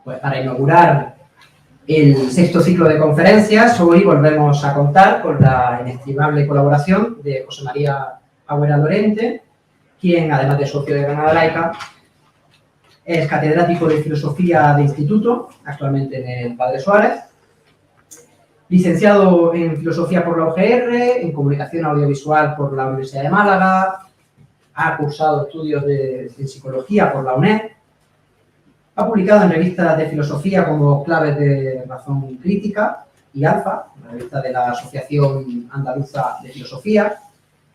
Pues para inaugurar el 6º ciclo de conferencias, hoy volvemos a contar con la inestimable colaboración de José María Agüera Lorente, quien, además de socio de Granada Laica, es catedrático de Filosofía de Instituto, actualmente en el Padre Suárez, licenciado en Filosofía por la UGR, en Comunicación Audiovisual por la Universidad de Málaga, ha cursado estudios de Psicología por la UNED, ha publicado en revistas de filosofía como Claves de Razón Crítica y Alfa, la revista de la Asociación Andaluza de Filosofía,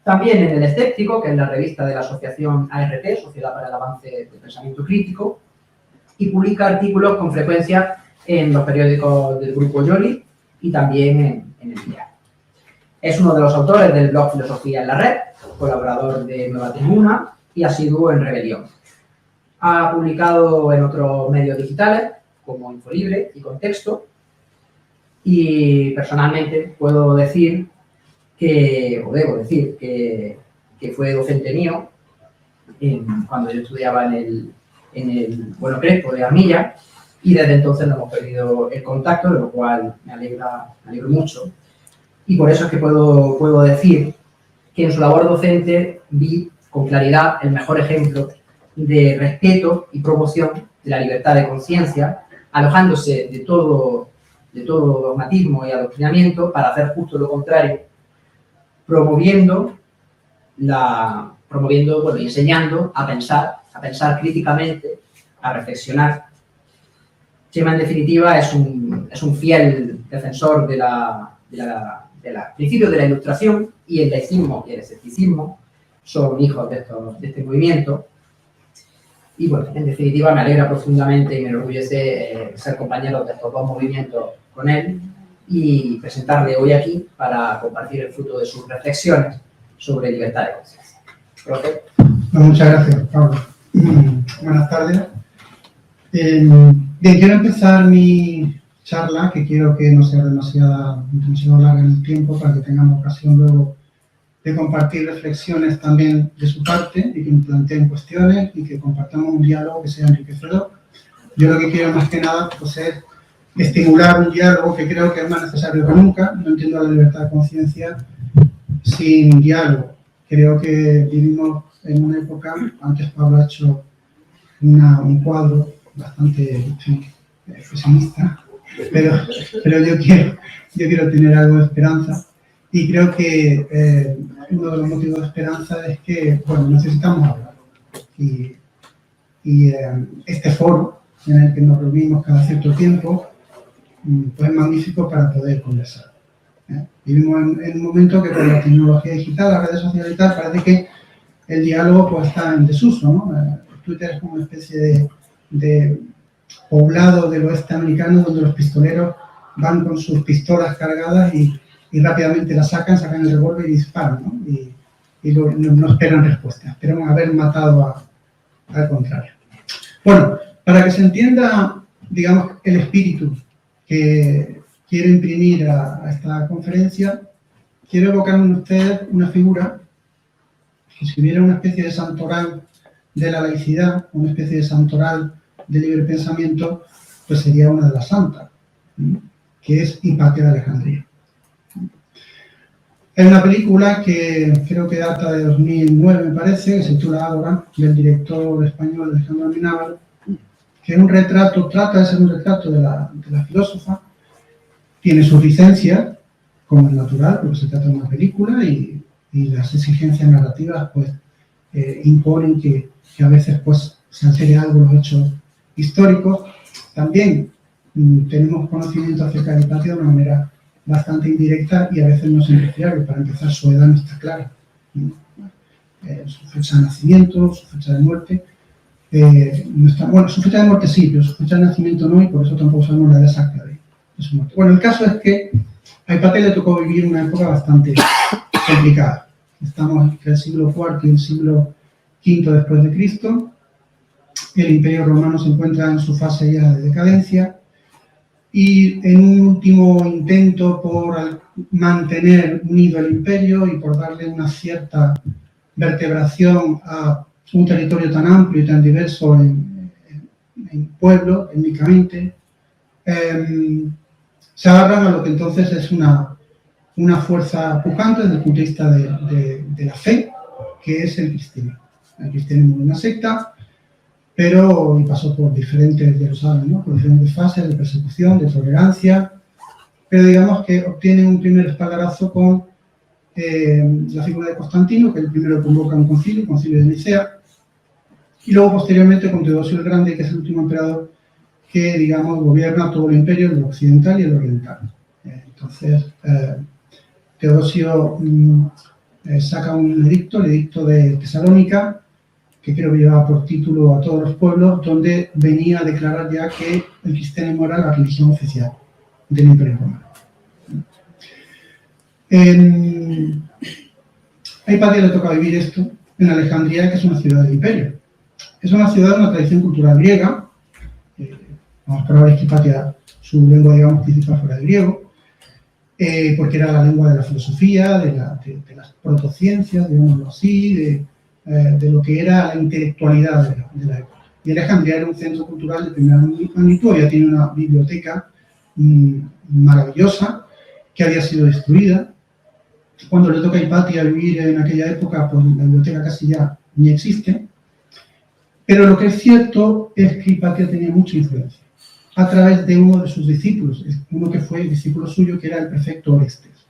también en El Escéptico, que es la revista de la Asociación ARP, Sociedad para el Avance del Pensamiento Crítico, y publica artículos con frecuencia en los periódicos del Grupo Yoli y también en el Diario. Es uno de los autores del blog Filosofía en la Red, colaborador de Nueva Tribuna y asiduo en Rebelión. Ha publicado en otros medios digitales, como Infolibre y Contexto, y personalmente puedo decir debo decir que fue docente mío cuando yo estudiaba en el Bueno Crespo de Armilla, y desde entonces no hemos perdido el contacto, de lo cual me alegro mucho. Y por eso es que puedo decir que en su labor docente vi con claridad el mejor ejemplo de respeto y promoción de la libertad de conciencia, alojándose de todo dogmatismo y adoctrinamiento para hacer justo lo contrario, promoviendo y enseñando a pensar críticamente, a reflexionar. Chema, en definitiva, es un fiel defensor de principios de la Ilustración, y el laicismo y el escepticismo son hijos de este movimiento. Y bueno, en definitiva, me alegra profundamente y me enorgullece ser compañero de estos dos movimientos con él y presentarle hoy aquí para compartir el fruto de sus reflexiones sobre libertad de conciencia. Profe. Muchas gracias, Pablo. Buenas tardes. Bien, quiero empezar mi charla, que quiero que no sea demasiado larga en el tiempo, para que tengamos ocasión luego de compartir reflexiones también de su parte y que nos planteen cuestiones y que compartamos un diálogo que sea enriquecedor. Yo lo que quiero más que nada pues, es estimular un diálogo que creo que es más necesario que nunca. No entiendo la libertad de conciencia sin diálogo. Creo que vivimos en una época, antes Pablo ha hecho un cuadro bastante pesimista, pero yo quiero tener algo de esperanza. Y creo que uno de los motivos de esperanza es que, bueno, necesitamos hablar. Y este foro en el que nos reunimos cada cierto tiempo, pues es magnífico para poder conversar. Vivimos en un momento que con la tecnología digital, las redes sociales y tal, parece que el diálogo pues está en desuso, ¿no? Twitter es como una especie de poblado del oeste americano donde los pistoleros van con sus pistolas cargadas y rápidamente la sacan el revólver y disparan, ¿no? Y no esperan respuesta, esperan haber matado al contrario. Bueno, para que se entienda, digamos, el espíritu que quiero imprimir a esta conferencia, quiero evocar en ustedes una figura que, si hubiera una especie de santoral de la laicidad, una especie de santoral de libre pensamiento, pues sería una de las santas, que es Hipatia de Alejandría. Es una película que creo que data de 2009, me parece, que se titula Ágora, del director español Alejandro Amenábar, que es un retrato, trata de ser un retrato de la filósofa. Tiene sus licencias, como es natural, porque se trata de una película y las exigencias narrativas pues imponen que a veces pues se altere algo los hechos históricos. También tenemos conocimiento acerca de Hipatia de una manera bastante indirecta y a veces no siempre fiable. Para empezar, su edad no está clara. Su fecha de nacimiento, su fecha de muerte, no está, bueno, su fecha de muerte sí, pero su fecha de nacimiento no, y por eso tampoco sabemos la edad exacta de su muerte. Bueno, el caso es que a Hipatia le tocó vivir una época bastante complicada. Estamos entre el siglo IV y el siglo V después de Cristo. El Imperio Romano se encuentra en su fase ya de decadencia, y en un último intento por mantener unido el imperio y por darle una cierta vertebración a un territorio tan amplio y tan diverso en pueblos, étnicamente, se agarran a lo que entonces es una fuerza pujante desde el punto de vista de la fe, que es el cristianismo. El cristianismo es una secta, pero pasó por diferentes, ya lo saben, ¿no? Por diferentes fases de persecución, de tolerancia, pero digamos que obtiene un primer espaldarazo con la figura de Constantino, que el primero convoca un concilio, el concilio de Nicea, y luego posteriormente con Teodosio el Grande, que es el último emperador que, digamos, gobierna todo el imperio, el occidental y el oriental. Entonces, Teodosio saca un edicto, el edicto de Tesalónica, que creo que llevaba por título a todos los pueblos, donde venía a declarar ya que el cristianismo era la religión oficial del Imperio Romano. A Hipatia le toca vivir esto en Alejandría, que es una ciudad del imperio. Es una ciudad de una tradición cultural griega. Vamos a probar que Hipatia, su lengua, digamos, principal fuera el griego, porque era la lengua de la filosofía, de las protociencias, digámoslo así, de lo que era la intelectualidad de la época. Y Alejandría era un centro cultural de primera magnitud, ya tiene una biblioteca maravillosa que había sido destruida. Cuando le toca a Hipatia vivir en aquella época, pues la biblioteca casi ya ni existe. Pero lo que es cierto es que Hipatia tenía mucha influencia a través de uno de sus discípulos, uno que fue el discípulo suyo, que era el prefecto Orestes.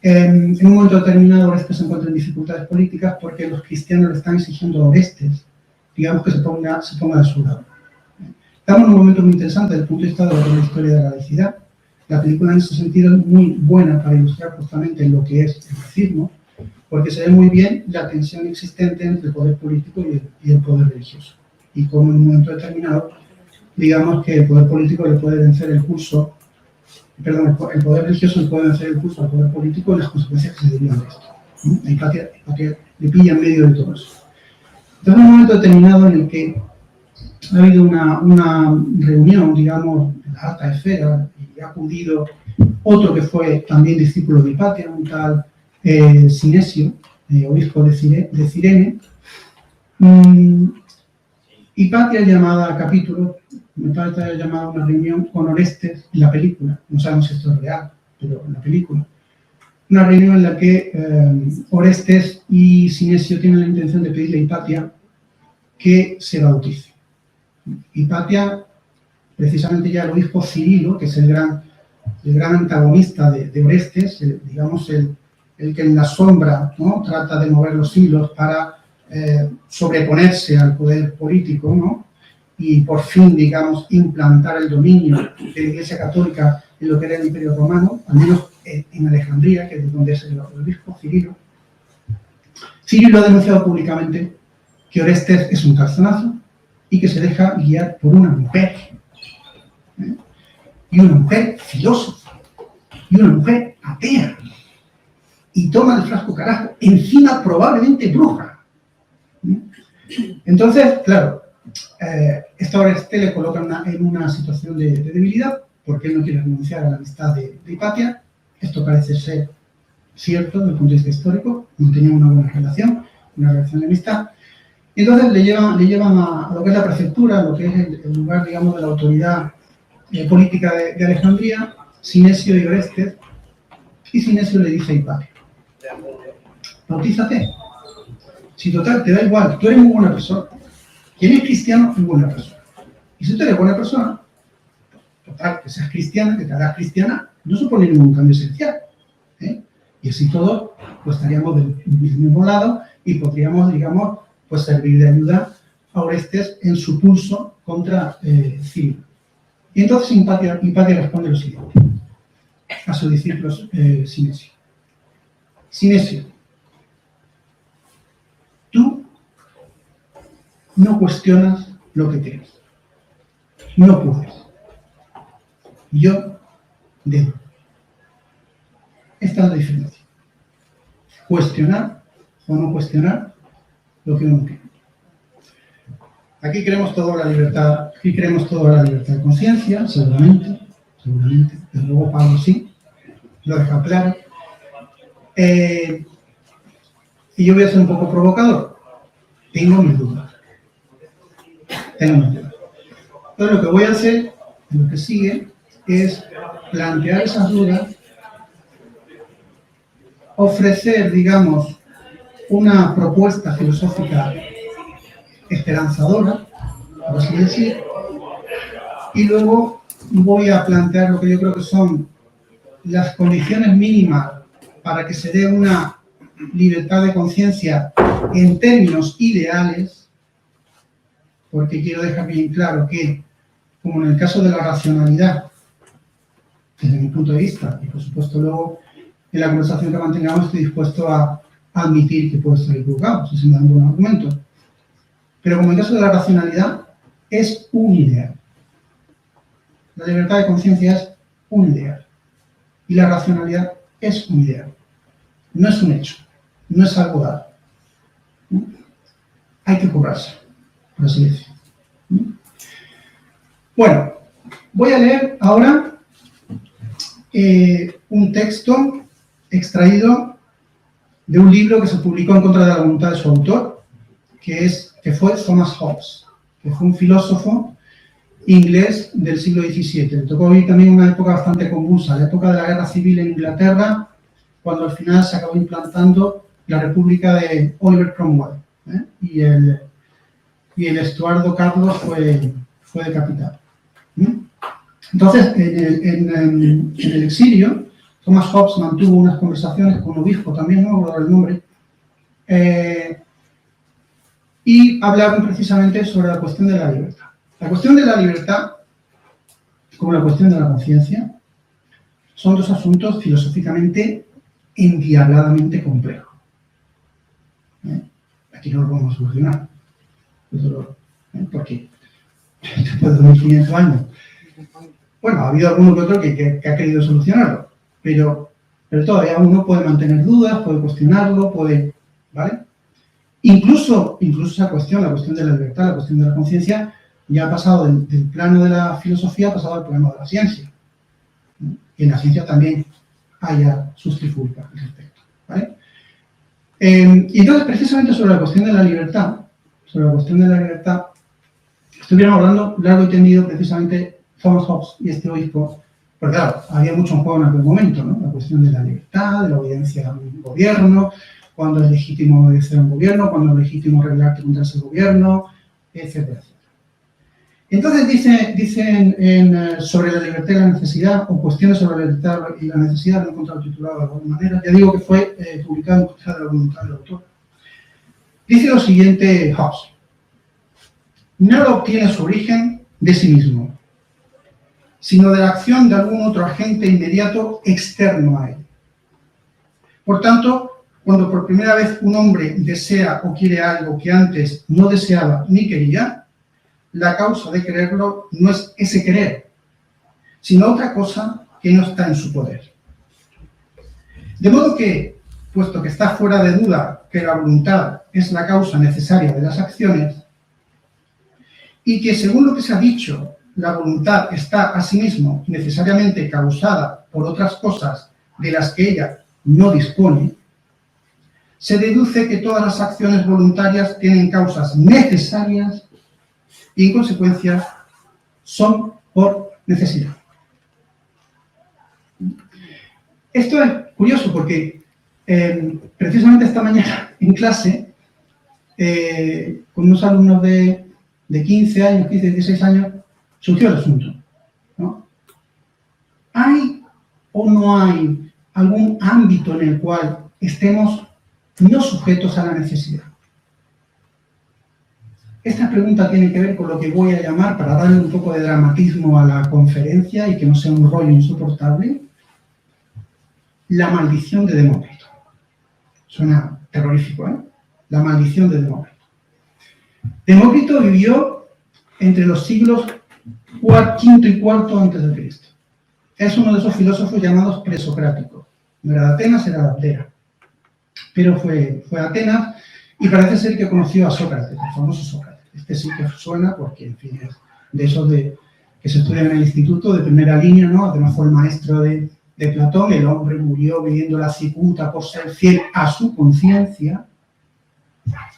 En un momento determinado, Orestes se encuentra en dificultades políticas porque los cristianos le están exigiendo a Orestes, digamos, que se ponga de su lado. Estamos en un momento muy interesante desde el punto de vista de la historia de la laicidad. La película en ese sentido es muy buena para ilustrar justamente lo que es el racismo, porque se ve muy bien la tensión existente entre el poder político y el poder religioso. Y cómo en un momento determinado, digamos que el poder político le puede vencer el pulso, perdón, el poder religioso le puede vencer el pulso al poder político y las consecuencias que se derivan de esto. A Hipatia le pilla en medio de todo eso. Entonces, en un momento determinado en el que ha habido una reunión, digamos, de la alta esfera, y ha acudido otro que fue también discípulo de Hipatia, un tal Sinesio, obispo de Cirene. Hipatia llamada a capítulo, Hipatia llamada a una reunión con Orestes en la película, no sabemos si esto es real, pero en la película. Una reunión en la que Orestes y Sinesio tienen la intención de pedirle a Hipatia que se bautice. Hipatia, precisamente ya el obispo Cirilo, que es el gran antagonista de Orestes, digamos el que en la sombra, ¿no?, trata de mover los hilos para sobreponerse al poder político, ¿no?, y por fin, digamos, implantar el dominio de la Iglesia Católica en lo que era el Imperio Romano, al menos en Alejandría, que es donde es el obispo Cirilo. Cirilo ha denunciado públicamente que Orestes es un calzonazo y que se deja guiar por una mujer, y una mujer filósofa, y una mujer atea, y toma el frasco carajo, encima probablemente bruja. Entonces, claro, esta Orestes le coloca en una situación de debilidad, porque él no quiere renunciar a la amistad de Hipatia. Esto parece ser cierto desde el punto de vista histórico, no tenían una buena relación, una relación de amistad. Y entonces le llevan a lo que es la prefectura, lo que es el lugar, digamos, de la autoridad política de Alejandría, Sinesio y Orestes, y Sinesio le dice a Hipatia: bautízate. Si total, te da igual, tú eres muy buena persona. Quien es cristiano es buena persona. Y si tú eres buena persona, total, que seas cristiana, que te hagas cristiana, no supone ningún cambio esencial. Y así todos pues, estaríamos del mismo lado y podríamos, digamos, pues servir de ayuda a Orestes en su pulso contra Cirilo. Y entonces Hipatia responde lo siguiente a su discípulo Sinesio. Sinesio, tú no cuestionas lo que crees. No puedes. Yo debo. Esta es la diferencia. Cuestionar o no cuestionar lo que uno cree. Aquí creemos toda la libertad, de conciencia, seguramente, desde luego Pablo sí, lo ha dejado claro. Y yo voy a ser un poco provocador. Tengo mis dudas. Entonces, lo que voy a hacer, en lo que sigue, es plantear esas dudas, ofrecer, digamos, una propuesta filosófica esperanzadora, por así decir, y luego voy a plantear lo que yo creo que son las condiciones mínimas para que se dé una libertad de conciencia en términos ideales, porque quiero dejar bien claro que, como en el caso de la racionalidad, desde mi punto de vista, y por supuesto luego en la conversación que mantengamos estoy dispuesto a admitir que puedo estar equivocado, si se me dan buenos argumentos. Pero como en el caso de la racionalidad, es un ideal. La libertad de conciencia es un ideal. Y la racionalidad es un ideal. No es un hecho. No es algo dado. ¿No? Hay que curarse, por así decirlo. ¿No? Bueno, voy a leer ahora un texto extraído de un libro que se publicó en contra de la voluntad de su autor, que fue Thomas Hobbes, que fue un filósofo inglés del siglo XVII. Le tocó vivir también una época bastante convulsa, la época de la guerra civil en Inglaterra, cuando al final se acabó implantando la República de Oliver Cromwell, y el Estuardo Carlos fue decapitado. Entonces, en el exilio, Thomas Hobbes mantuvo unas conversaciones con un obispo, también no recuerdo el nombre, y hablaban precisamente sobre la cuestión de la libertad. La cuestión de la libertad, como la cuestión de la conciencia, son dos asuntos filosóficamente endiabladamente complejos. Aquí no lo vamos a solucionar. ¿Por qué? Después de 2500 años. Bueno, ha habido alguno que otro que ha querido solucionarlo, pero todavía uno puede mantener dudas, puede cuestionarlo, ¿vale? Incluso esa cuestión, la cuestión de la libertad, la cuestión de la conciencia, ya ha pasado del plano de la filosofía, ha pasado al plano de la ciencia. Y en la ciencia también haya sus trifulcas al respecto, ¿vale? Y entonces, precisamente sobre la cuestión de la libertad, estuvieron hablando largo y tendido precisamente Thomas Hobbes y este obispo, porque claro, había mucho en juego en aquel momento, ¿no? La cuestión de la libertad, de la obediencia a un gobierno, cuándo es legítimo obedecer a un gobierno, cuándo es legítimo rebelarte contra ese gobierno, etcétera, etcétera. Entonces dicen sobre la libertad y la necesidad, o cuestiones sobre la libertad y la necesidad, lo he encontrado titulado de alguna manera, ya digo que fue publicado en contra de la voluntad del autor. Dice lo siguiente Hobbes: nada obtiene su origen de sí mismo, sino de la acción de algún otro agente inmediato externo a él. Por tanto, cuando por primera vez un hombre desea o quiere algo que antes no deseaba ni quería, la causa de quererlo no es ese querer, sino otra cosa que no está en su poder. De modo que, puesto que está fuera de duda que la voluntad es la causa necesaria de las acciones, y que según lo que se ha dicho, la voluntad está asimismo necesariamente causada por otras cosas de las que ella no dispone, se deduce que todas las acciones voluntarias tienen causas necesarias y, en consecuencia, son por necesidad. Esto es curioso porque precisamente esta mañana en clase, con unos alumnos de 15 años, 15, 16 años, surgió el asunto, ¿no? ¿Hay o no hay algún ámbito en el cual estemos no sujetos a la necesidad? Esta pregunta tiene que ver con lo que voy a llamar, para darle un poco de dramatismo a la conferencia y que no sea un rollo insoportable, la maldición de Demócrito. Suena terrorífico, ¿eh? La maldición de Demócrito. Demócrito vivió entre los siglos V y IV antes de Cristo. Es uno de esos filósofos llamados presocráticos. No era de Atenas, era de Abdera. Pero fue a Atenas y parece ser que conoció a Sócrates, el famoso Sócrates. Este sí que suena porque, en fin, es de esos que se estudian en el instituto de primera línea, ¿no? Además fue el maestro de Platón. El hombre murió viviendo la cicuta por ser fiel a su conciencia,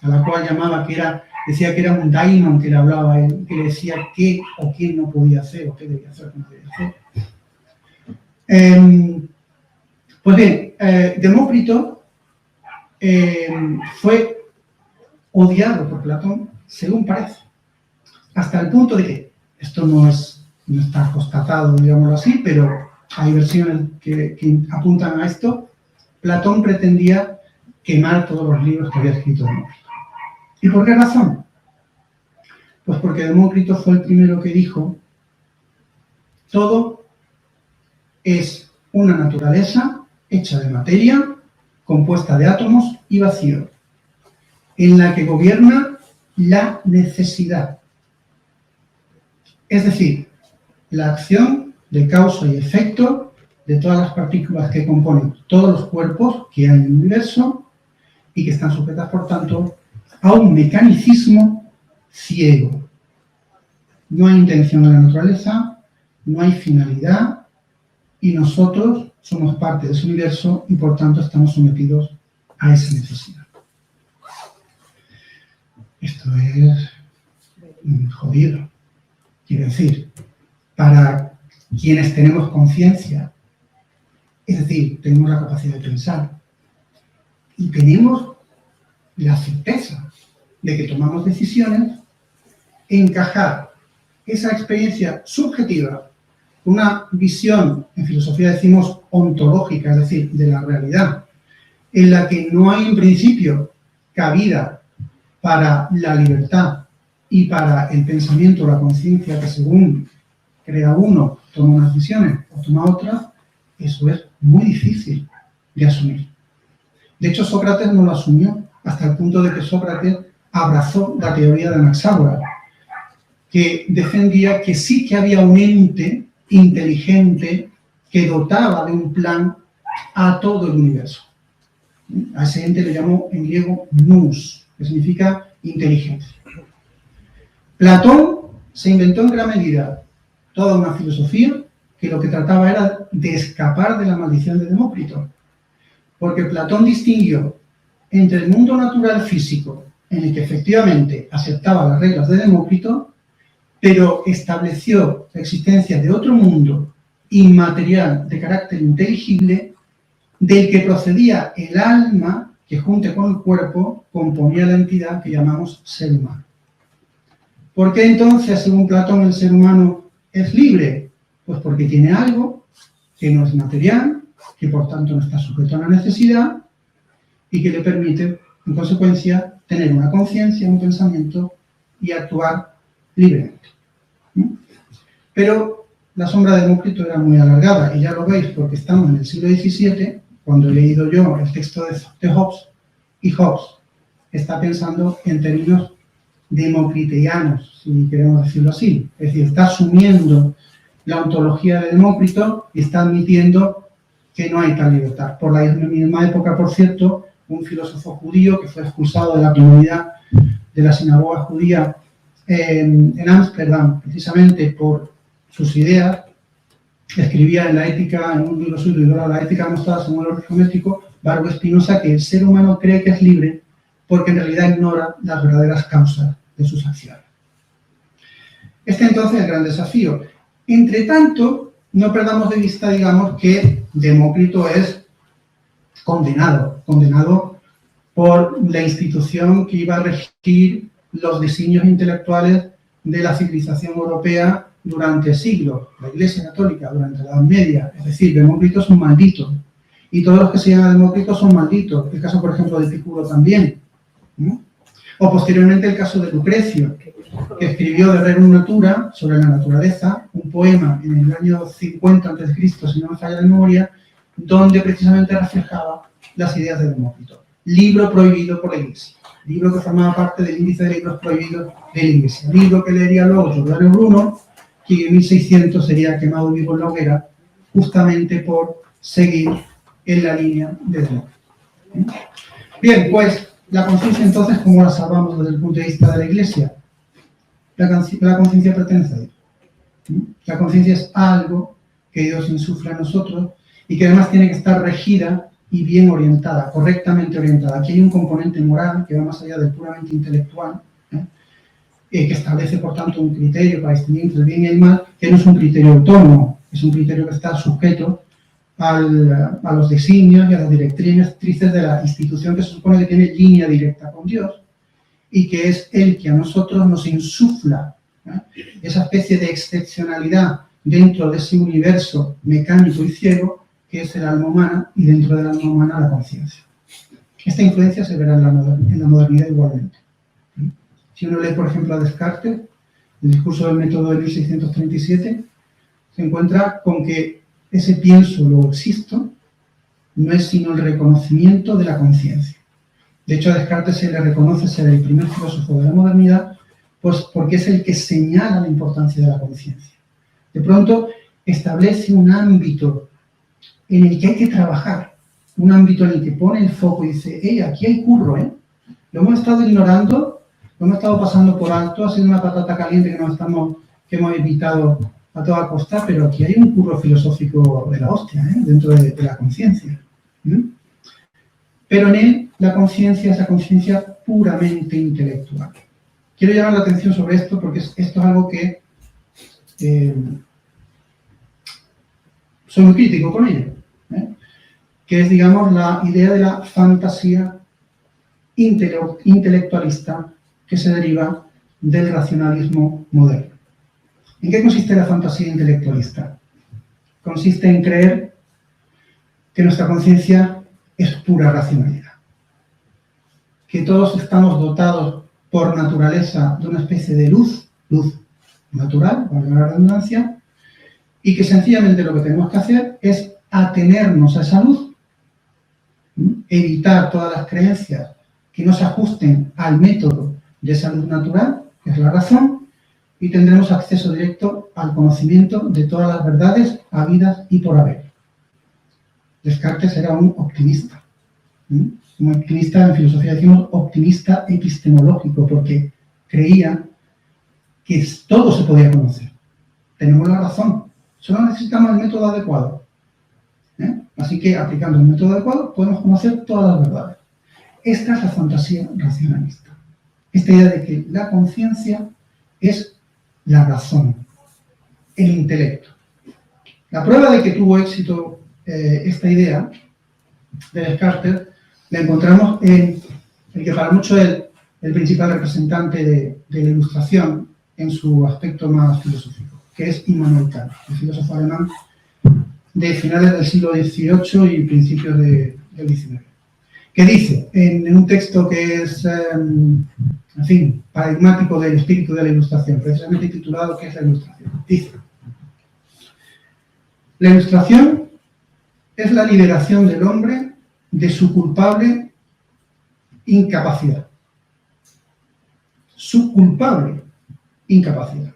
a la cual llamaba que era decía que era un daimon que le hablaba a él, que le decía qué o quién no podía hacer, o qué debía hacer o qué no debía hacer. Pues bien, Demócrito fue odiado por Platón, según parece, hasta el punto de que, esto no está constatado, digámoslo así, pero hay versiones que apuntan a esto, Platón pretendía quemar todos los libros que había escrito Demócrito. ¿Y por qué razón? Pues porque Demócrito fue el primero que dijo: todo es una naturaleza hecha de materia, compuesta de átomos y vacío, en la que gobierna la necesidad. Es decir, la acción de causa y efecto de todas las partículas que componen todos los cuerpos que hay en el universo y que están sujetas, por tanto, a un mecanicismo ciego. No hay intención en la naturaleza, no hay finalidad, y nosotros somos parte de ese universo y, por tanto, estamos sometidos a esa necesidad. Esto es jodido. Quiero decir, para quienes tenemos conciencia, es decir, tenemos la capacidad de pensar y tenemos la certeza de que tomamos decisiones, encajar esa experiencia subjetiva, una visión, en filosofía decimos ontológica, es decir, de la realidad, en la que no hay en principio cabida para la libertad y para el pensamiento o la conciencia que según crea uno toma unas decisiones o toma otras, eso es muy difícil de asumir. De hecho, Sócrates no lo asumió, hasta el punto de que Sócrates abrazó la teoría de Anaxágoras, que defendía que sí que había un ente inteligente que dotaba de un plan a todo el universo. A ese ente le llamó en griego nous, que significa inteligencia. Platón se inventó en gran medida toda una filosofía que lo que trataba era de escapar de la maldición de Demócrito, porque Platón distinguió entre el mundo natural físico, en el que efectivamente aceptaba las reglas de Demócrito, pero estableció la existencia de otro mundo inmaterial de carácter inteligible, del que procedía el alma que, junto con el cuerpo, componía la entidad que llamamos ser humano. ¿Por qué entonces, según Platón, el ser humano es libre? Pues porque tiene algo que no es material, que por tanto no está sujeto a la necesidad y que le permite, en consecuencia, tener una conciencia, un pensamiento y actuar libremente. Pero la sombra de Demócrito era muy alargada, y ya lo veis porque estamos en el siglo XVII, cuando he leído yo el texto de Hobbes, y Hobbes está pensando en términos democriteanos, si queremos decirlo así. Es decir, está asumiendo la ontología de Demócrito y está admitiendo que no hay tal libertad. Por la misma época, por cierto, un filósofo judío que fue expulsado de la comunidad de la sinagoga judía en Ámsterdam, precisamente por sus ideas, escribía en la ética, en un libro suyo, la ética demostrada según el orden geométrico, Baruch Spinoza, que el ser humano cree que es libre porque en realidad ignora las verdaderas causas de sus acciones. Este entonces es el gran desafío. Entre tanto, no perdamos de vista, digamos, que Demócrito es condenado por la institución que iba a regir los diseños intelectuales de la civilización europea durante siglos, la Iglesia Católica durante la Edad Media. Es decir, Demócrito es un maldito, y todos los que se llaman Demócrito son malditos. El caso, por ejemplo, de Epicuro también, ¿no? O posteriormente el caso de Lucrecio, que escribió de Rerum Natura, sobre la naturaleza, un poema en el año 50 a.C., si no me falla la memoria, donde precisamente reflejaba las ideas de Demócrito. Libro prohibido por la Iglesia, libro que formaba parte del índice de libros prohibidos de la Iglesia, libro que leería luego Giordano Bruno, que en 1600 sería quemado vivo en la hoguera, justamente por seguir en la línea de Demócrito. Bien, pues la conciencia entonces, ¿cómo la salvamos desde el punto de vista de la Iglesia? La conciencia pertenece a Dios. La conciencia es algo que Dios insufla a nosotros y que además tiene que estar regida y bien orientada, correctamente orientada. Aquí hay un componente moral que va más allá del puramente intelectual, que establece, por tanto, un criterio para distinguir entre el bien y el mal, que no es un criterio autónomo, es un criterio que está sujeto a los designios y a las directrices de la institución que se supone que tiene línea directa con Dios y que es el que a nosotros nos insufla esa especie de excepcionalidad dentro de ese universo mecánico y ciego que es el alma humana y dentro del alma humana la conciencia. Esta influencia se verá en la modernidad igualmente. Si uno lee, por ejemplo, a Descartes, el discurso del método de 1637, se encuentra con que ese pienso, luego existo, no es sino el reconocimiento de la conciencia. De hecho, a Descartes se le reconoce ser el primer filósofo de la modernidad, pues porque es el que señala la importancia de la conciencia. De pronto, establece un ámbito en el que hay que trabajar, un ámbito en el que pone el foco y dice, aquí hay curro, Lo hemos estado ignorando, lo hemos estado pasando por alto, ha sido una patata caliente que hemos evitado a toda costa, pero aquí hay un curro filosófico de la hostia, dentro de la conciencia. Pero en él, la conciencia es la conciencia puramente intelectual. Quiero llamar la atención sobre esto porque esto es algo que soy muy crítico con ello, que es, digamos, la idea de la fantasía intelectualista que se deriva del racionalismo moderno. ¿En qué consiste la fantasía intelectualista? Consiste en creer que nuestra conciencia es pura racionalidad, que todos estamos dotados por naturaleza de una especie de luz natural, valga la redundancia, y que sencillamente lo que tenemos que hacer es atenernos a esa luz, evitar todas las creencias que no se ajusten al método de esa luz natural, que es la razón, y tendremos acceso directo al conocimiento de todas las verdades habidas y por haber. Descartes era un optimista. Un optimista, en filosofía decimos optimista epistemológico, porque creía que todo se podía conocer. Tenemos la razón, solo necesitamos el método adecuado. Así que, aplicando el método adecuado, podemos conocer todas las verdades. Esta es la fantasía racionalista. Esta idea de que la conciencia es la razón, el intelecto. La prueba de que tuvo éxito esta idea de Descartes la encontramos en el que para muchos es el principal representante de la Ilustración en su aspecto más filosófico, que es Immanuel Kant, el filósofo alemán de finales del siglo XVIII y principios del XIX, que dice, en un texto que es, en fin, paradigmático del espíritu de la Ilustración, precisamente titulado ¿Qué es la Ilustración? Dice, la Ilustración es la liberación del hombre de su culpable incapacidad. Su culpable incapacidad.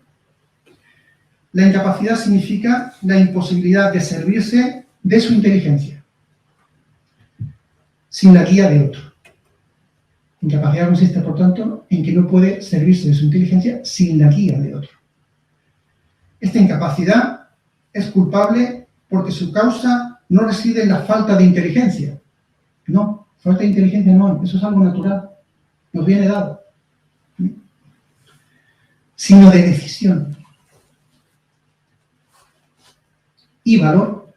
La incapacidad significa la imposibilidad de servirse de su inteligencia, sin la guía de otro. Incapacidad consiste, por tanto, en que no puede servirse de su inteligencia sin la guía de otro. Esta incapacidad es culpable porque su causa no reside en la falta de inteligencia. No, falta de inteligencia no, eso es algo natural, nos viene dado. Sino de decisión y valor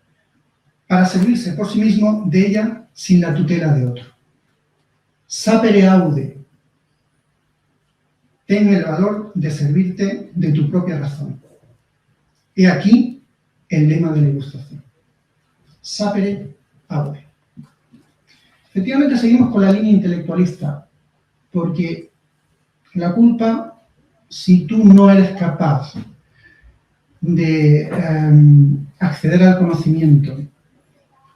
para servirse por sí mismo de ella sin la tutela de otro. Sapere aude, ten el valor de servirte de tu propia razón. He aquí el lema de la Ilustración. Sapere aude. Efectivamente seguimos con la línea intelectualista, porque la culpa, si tú no eres capaz de acceder al conocimiento,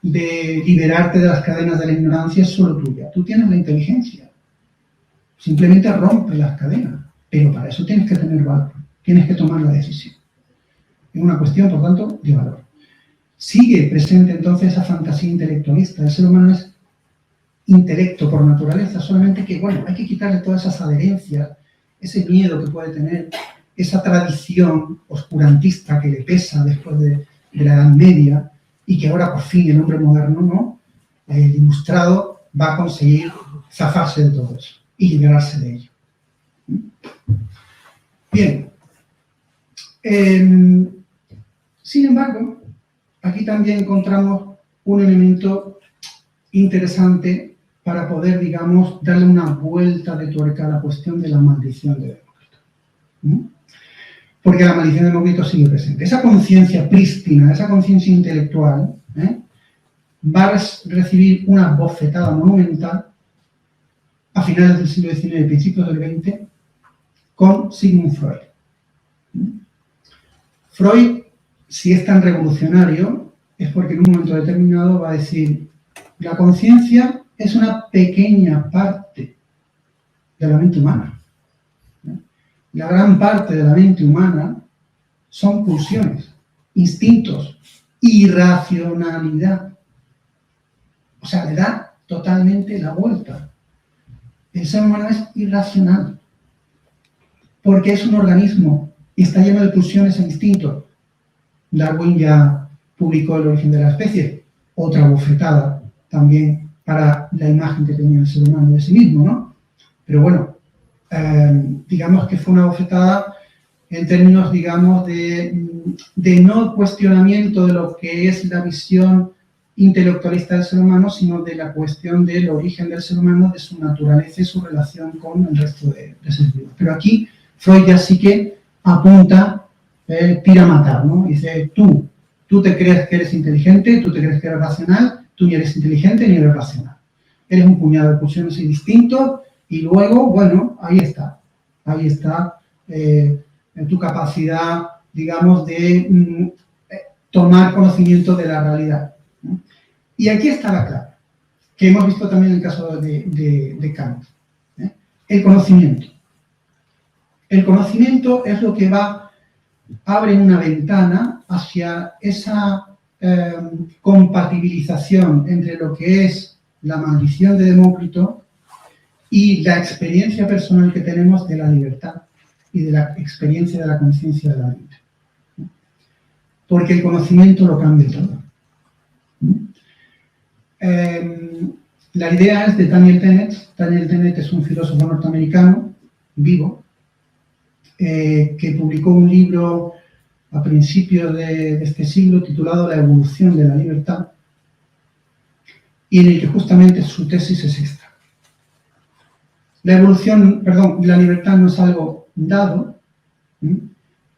de liberarte de las cadenas de la ignorancia, es solo tuya. Tú tienes la inteligencia. Simplemente rompe las cadenas. Pero para eso tienes que tener valor. Tienes que tomar la decisión. Es una cuestión, por tanto, de valor. Sigue presente entonces esa fantasía intelectualista. El ser humano es intelecto por naturaleza, solamente que, bueno, hay que quitarle todas esas adherencias, ese miedo que puede tener, esa tradición oscurantista que le pesa después de la Edad Media, y que ahora por fin el hombre moderno, ¿no? El ilustrado, va a conseguir zafarse de todo eso y liberarse de ello. Bien. Sin embargo, aquí también encontramos un elemento interesante para poder, digamos, darle una vuelta de tuerca a la cuestión de la maldición de Demócrito. Porque la maldición de Demócrito sigue presente. Esa conciencia prístina, esa conciencia intelectual, va a recibir una bofetada monumental a finales del siglo XIX y principios del XX con Sigmund Freud. Freud, si es tan revolucionario, es porque en un momento determinado va a decir: la conciencia es una pequeña parte de la mente humana. La gran parte de la mente humana son pulsiones, instintos, irracionalidad. O sea, le da totalmente la vuelta. El ser humano es irracional, porque es un organismo y está lleno de pulsiones e instintos. Darwin ya publicó El origen de la especie, otra bofetada también para la imagen que tenía el ser humano de sí mismo, ¿no? Pero bueno, digamos que fue una bofetada en términos, digamos, de no cuestionamiento de lo que es la visión intelectualista del ser humano, sino de la cuestión del origen del ser humano, de su naturaleza y su relación con el resto de seres vivos. Pero aquí Freud ya sí que apunta, tira a matar, ¿no? Dice: tú te crees que eres inteligente, tú te crees que eres racional, tú ni eres inteligente ni eres racional. Eres un puñado de pulsiones y distintos, y luego, bueno, ahí está tu capacidad, digamos, de tomar conocimiento de la realidad, ¿no? Y aquí está la clave, que hemos visto también en el caso de Kant. El conocimiento. El conocimiento es lo que abre una ventana hacia esa compatibilización entre lo que es la maldición de Demócrito y la experiencia personal que tenemos de la libertad y de la experiencia de la conciencia de la mente. Porque el conocimiento lo cambia todo. La idea es de Daniel Dennett. Daniel Dennett es un filósofo norteamericano, vivo, que publicó un libro a principios de este siglo titulado La evolución de la libertad, y en el que justamente su tesis es esta. La libertad no es algo dado,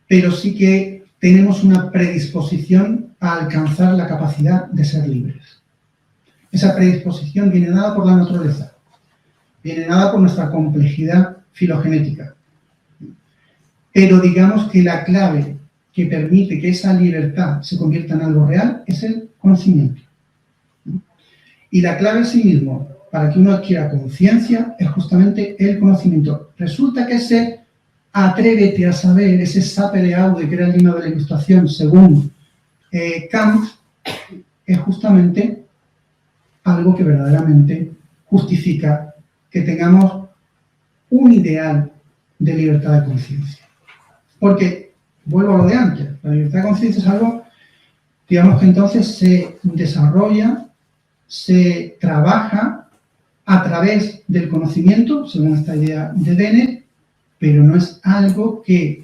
pero sí que tenemos una predisposición a alcanzar la capacidad de ser libres. Esa predisposición viene dada por la naturaleza, viene dada por nuestra complejidad filogenética. Pero digamos que la clave que permite que esa libertad se convierta en algo real es el conocimiento. Y la clave en sí mismo, para que uno adquiera conciencia, es justamente el conocimiento. Resulta que ese atrévete a saber, ese sapere aude, que era el lema de la Ilustración, según Kant, es justamente algo que verdaderamente justifica que tengamos un ideal de libertad de conciencia. Porque, vuelvo a lo de antes, la libertad de conciencia es algo, digamos, que entonces se desarrolla, se trabaja a través del conocimiento, según esta idea de Dennett, pero no es algo que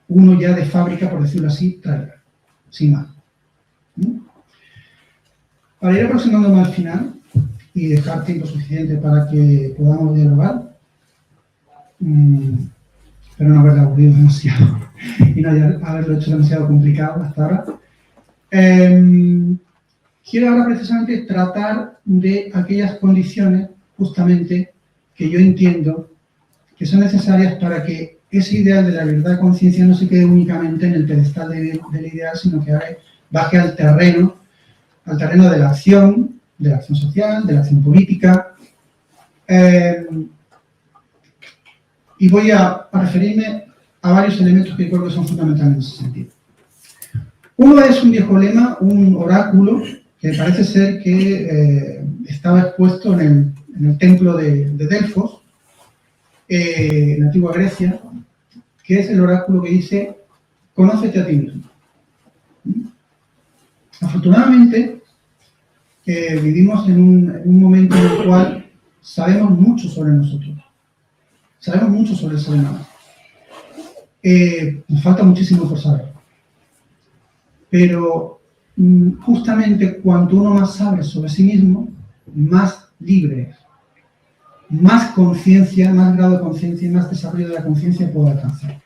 uno ya de fábrica, por decirlo así, traiga, sin más. Para ir aproximándome al final y dejar tiempo suficiente para que podamos dialogar, pero no haberlo aburrido demasiado y no haberlo hecho demasiado complicado hasta ahora, quiero ahora precisamente tratar de aquellas condiciones justamente que yo entiendo que son necesarias para que ese ideal de la libertad de conciencia no se quede únicamente en el pedestal del ideal, sino que baje al terreno de la acción social, de la acción política. Y voy a referirme a varios elementos que creo que son fundamentales en ese sentido. Uno es un viejo lema, un oráculo, que parece ser que estaba expuesto en el templo de Delfos, en la antigua Grecia, que es el oráculo que dice: conócete a ti mismo. Afortunadamente, vivimos en un momento en el cual sabemos mucho sobre nosotros, sabemos mucho sobre el ser humano. nos falta muchísimo por saber. Pero justamente cuanto uno más sabe sobre sí mismo, más libre es. Más conciencia, más grado de conciencia y más desarrollo de la conciencia puede alcanzar.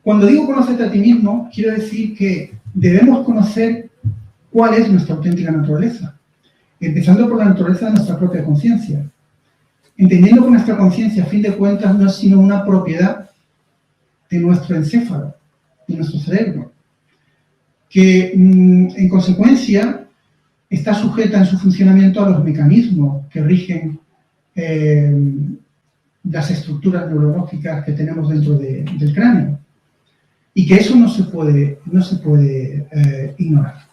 Cuando digo conocerte a ti mismo, quiero decir que debemos conocer cuál es nuestra auténtica naturaleza, empezando por la naturaleza de nuestra propia conciencia, entendiendo que nuestra conciencia, a fin de cuentas, no es sino una propiedad de nuestro encéfalo, de nuestro cerebro, que en consecuencia está sujeta en su funcionamiento a los mecanismos que rigen las estructuras neurológicas que tenemos dentro del cráneo. Y que eso no se puede ignorar.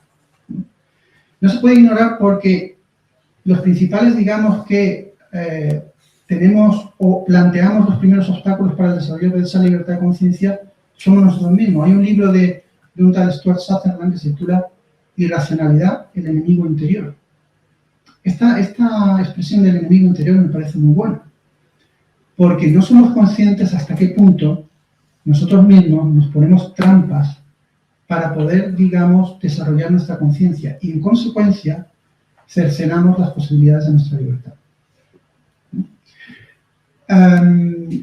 No se puede ignorar porque los principales, digamos, que tenemos o planteamos los primeros obstáculos para el desarrollo de esa libertad de conciencia somos nosotros mismos. Hay un libro de un tal Stuart Sutherland que se titula Irracionalidad, el enemigo interior. Esta expresión del enemigo interior me parece muy buena, porque no somos conscientes hasta qué punto nosotros mismos nos ponemos trampas para poder, digamos, desarrollar nuestra conciencia y, en consecuencia, cercenamos las posibilidades de nuestra libertad.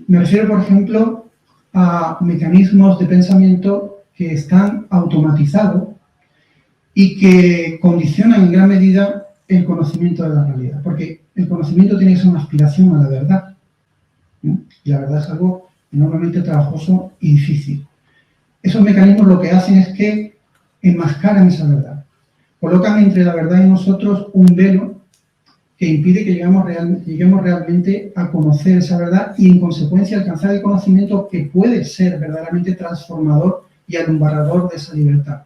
Me refiero, por ejemplo, a mecanismos de pensamiento que están automatizados y que condicionan en gran medida el conocimiento de la realidad, porque el conocimiento tiene que ser una aspiración a la verdad, ¿no? Y la verdad es algo enormemente trabajoso y difícil. Esos mecanismos lo que hacen es que enmascaran esa verdad, colocan entre la verdad y nosotros un velo que impide que lleguemos realmente a conocer esa verdad y, en consecuencia, alcanzar el conocimiento que puede ser verdaderamente transformador y alumbrador de esa libertad.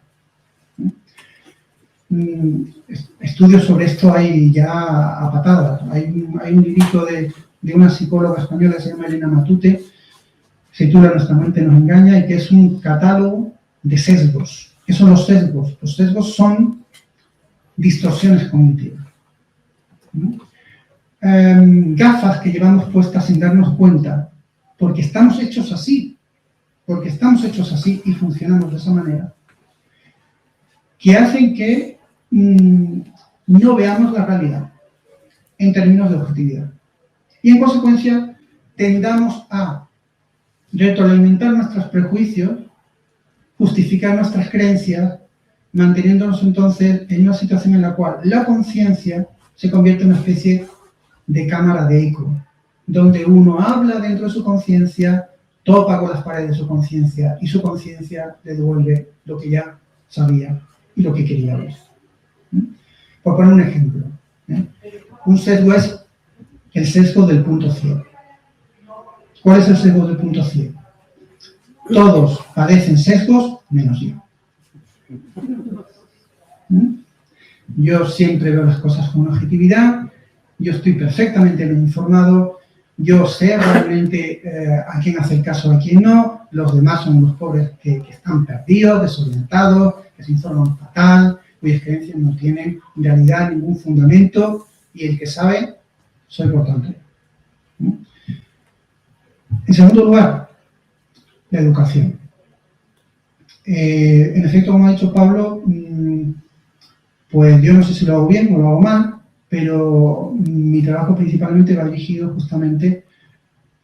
Estudios sobre esto hay ya a patadas. Hay un librito de una psicóloga española que se llama Elena Matute, se titula Nuestra mente nos engaña, y que es un catálogo de sesgos. ¿Qué son los sesgos? Los sesgos son distorsiones cognitivas. Gafas que llevamos puestas sin darnos cuenta, porque estamos hechos así y funcionamos de esa manera, que hacen que no veamos la realidad en términos de objetividad. Y en consecuencia tendamos a retroalimentar nuestros prejuicios, justificar nuestras creencias, manteniéndonos entonces en una situación en la cual la conciencia se convierte en una especie de cámara de eco, donde uno habla dentro de su conciencia, topa con las paredes de su conciencia y su conciencia le devuelve lo que ya sabía y lo que quería ver. Por poner un ejemplo, un sesgo es el sesgo del punto ciego. ¿Cuál es el sesgo del punto ciego? Todos padecen sesgos menos yo. Yo siempre veo las cosas con objetividad, yo estoy perfectamente bien informado, yo sé realmente a quién hacer caso, a quién no, los demás son los pobres que están perdidos, desorientados, que se informan fatal, cuyas creencias no tienen en realidad ningún fundamento, y el que sabe, soy por tanto. En segundo lugar, la educación. En efecto, como ha dicho Pablo, pues yo no sé si lo hago bien o lo hago mal, pero mi trabajo principalmente va dirigido justamente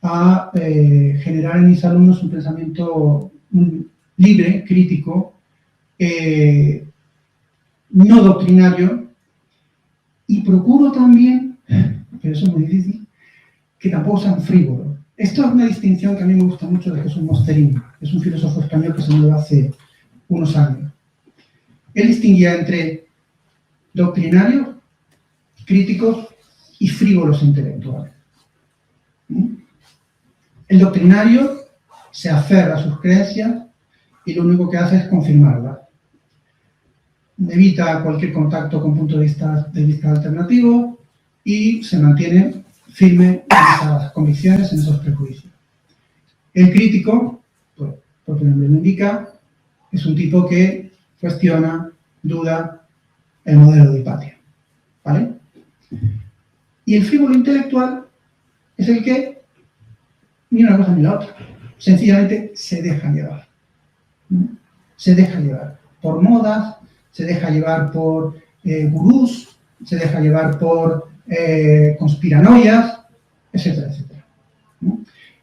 a generar en mis alumnos un pensamiento libre, crítico, no doctrinario, y procuro también, pero eso es muy difícil, que tampoco sean frívolos. Esto es una distinción que a mí me gusta mucho de Jesús Mosterín, que es un filósofo español que se murió hace unos años. Él distinguía entre doctrinarios, críticos y frívolos intelectuales. El doctrinario se aferra a sus creencias y lo único que hace es confirmarlas. Evita cualquier contacto con puntos de vista alternativos y se mantiene firme en esas convicciones, en esos prejuicios. El crítico, pues, porque el nombre lo indica, es un tipo que cuestiona, duda el modelo de Hipatia, ¿vale? Y el frívolo intelectual es el que ni una cosa ni la otra. sencillamente se deja llevar. Se deja llevar por modas, se deja llevar por gurús, se deja llevar por conspiranoias, etcétera, etcétera.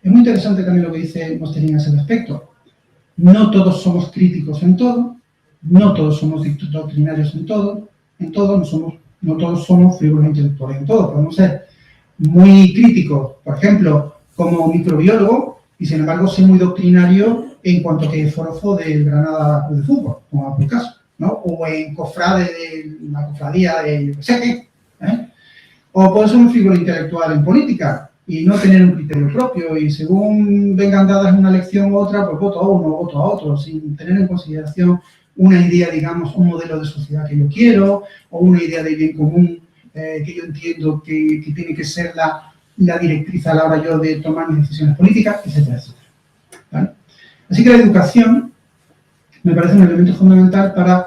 Es muy interesante también lo que dice Mosterín a ese respecto. No todos somos críticos en todo, no todos somos doctrinarios en todo, no todos somos frívolos intelectuales en todo. Podemos ser muy críticos, por ejemplo, como microbiólogo, y sin embargo ser muy doctrinario en cuanto a que forofo del Granada Club de Fútbol, como por el caso, ¿no? O en cofrade de la cofradía de yo qué sé qué, O puede ser un frívolo intelectual en política y no tener un criterio propio, y según vengan dadas una lección u otra, pues voto a uno, voto a otro, sin tener en consideración una idea, digamos, un modelo de sociedad que yo quiero, o una idea de bien común que yo entiendo que tiene que ser la directriz a la hora yo de tomar mis decisiones políticas, etcétera, etcétera. ¿Vale? Así que la educación me parece un elemento fundamental para